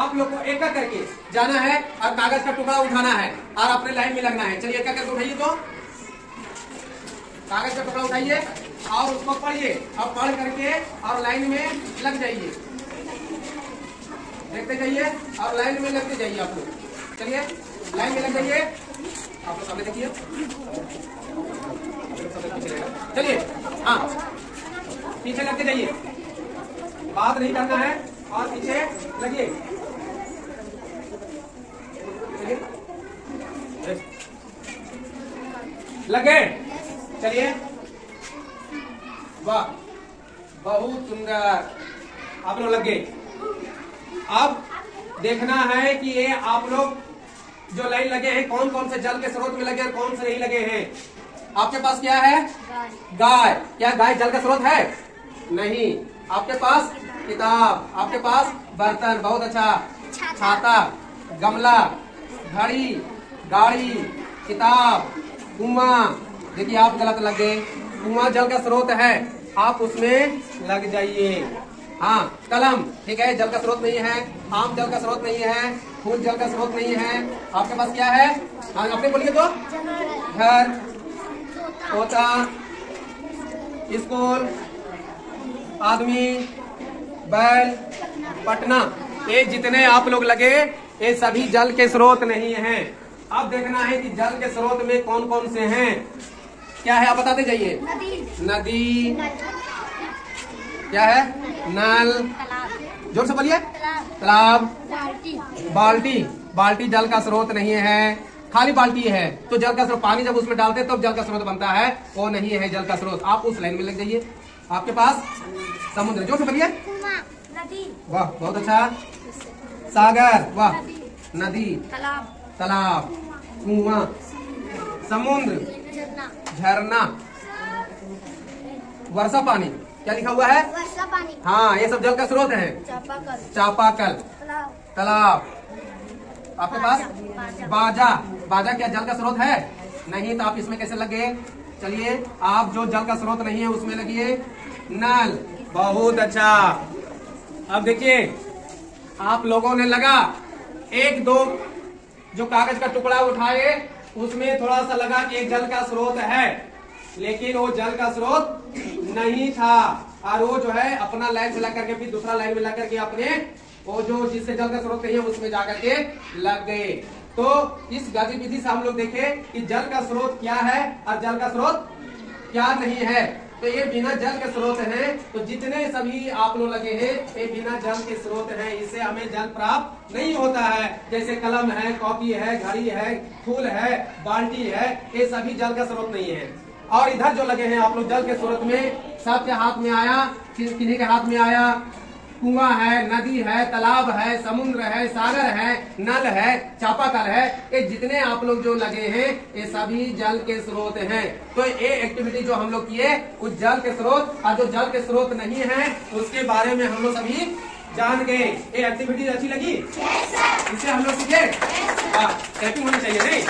आप लोग को एक एक करके जाना है और कागज का टुकड़ा उठाना है और अपने लाइन में लगना है। चलिए एक एक करके उठाइए, तो कागज का टुकड़ा उठाइए और उसको पढ़िए और पढ़ करके और लाइन में लग जाइए, देखते जाइए और लाइन में लगते जाइए आप लोग। चलिए लाइन में लग जाइए, आप लोग सामने देखिए। चलिए हाँ, पीछे लगते जाइए, बात नहीं करना है और पीछे लगिए। लगे, चलिए वाह बहुत सुंदर, आप लोग लगे। अब देखना है कि ये आप लोग जो लाइन लगे हैं कौन कौन से जल के स्रोत में लगे और कौन से नहीं लगे हैं। आपके पास क्या है? गाय। क्या गाय जल का स्रोत है? नहीं। आपके पास किताब, आपके पास बर्तन, बहुत अच्छा, छाता, गमला, घड़ी, गाड़ी, किताब, कुआं। देखिए आप गलत लग गए, कुआं जल का स्रोत है, आप उसमें लग जाइए। हाँ कलम, ठीक है, जल का स्रोत नहीं है। आम जल का स्रोत नहीं है, फूल जल का स्रोत नहीं है। आपके पास क्या है? हाँ अपने बोलिए तो। घर, तोता, स्कूल, आदमी, बैल, पटना, ये जितने आप लोग लगे ये सभी जल के स्रोत नहीं हैं। अब देखना है कि जल के स्रोत में कौन कौन से हैं। क्या है आप बताते जाइए। नदी, क्या है? नल, जोर से बोलिए। तालाब, बाल्टी, बाल्टी जल का स्रोत नहीं है, खाली बाल्टी है तो जल का स्रोत, पानी जब उसमें डालते हैं तब जल का स्रोत बनता है, वो नहीं है जल का स्रोत। आप उस लाइन में लग जाइए। आपके पास समुद्र, जोर से बोलिए। वाह बहुत अच्छा। सागर, वाह। नदी, तालाब, कुआं, समुद्र, झरना, वर्षा पानी, क्या लिखा हुआ है? वर्षा पानी। हाँ ये सब जल का स्रोत है। चापाकल, तालाब। आपके पास बाजा, बाजा क्या जल का स्रोत है? नहीं, तो आप इसमें कैसे लगे? चलिए आप जो जल का स्रोत नहीं है उसमें लगिए। नल, बहुत अच्छा। अब देखिए आप लोगों ने लगा, एक दो जो कागज का टुकड़ा उठाए उसमें थोड़ा सा लगा कि एक जल का स्रोत है, लेकिन वो जल का स्रोत नहीं था और वो जो है अपना लाइन से लग करके फिर दूसरा लाइन में लग करके अपने वो जो जिससे जल का स्रोत नहीं है उसमें जाकर के लग गए। तो इस गतिविधि से हम लोग देखे कि जल का स्रोत क्या है और जल का स्रोत क्या नहीं है। तो ये बिना जल के स्रोत हैं, तो जितने सभी आप लोग लगे हैं ये बिना जल के स्रोत हैं, इससे हमें जल प्राप्त नहीं होता है। जैसे कलम है, कॉपी है, घड़ी है, फूल है, बाल्टी है, ये सभी जल का स्रोत नहीं है। और इधर जो लगे हैं आप लोग जल के स्रोत में, सबके हाथ में आया, किन्हीं के हाथ में आया, कुआं है, नदी है, तालाब है, समुद्र है, सागर है, नल है, चापाकल है, ये जितने आप लोग जो लगे हैं ये सभी जल के स्रोत हैं। तो ये एक्टिविटी जो हम लोग किए उस जल के स्रोत और जो जल के स्रोत नहीं है उसके बारे में हम लोग सभी जान गए। ये एक्टिविटी अच्छी लगी? इसे हम लोग सीखे? हाँ, होनी चाहिए नहीं?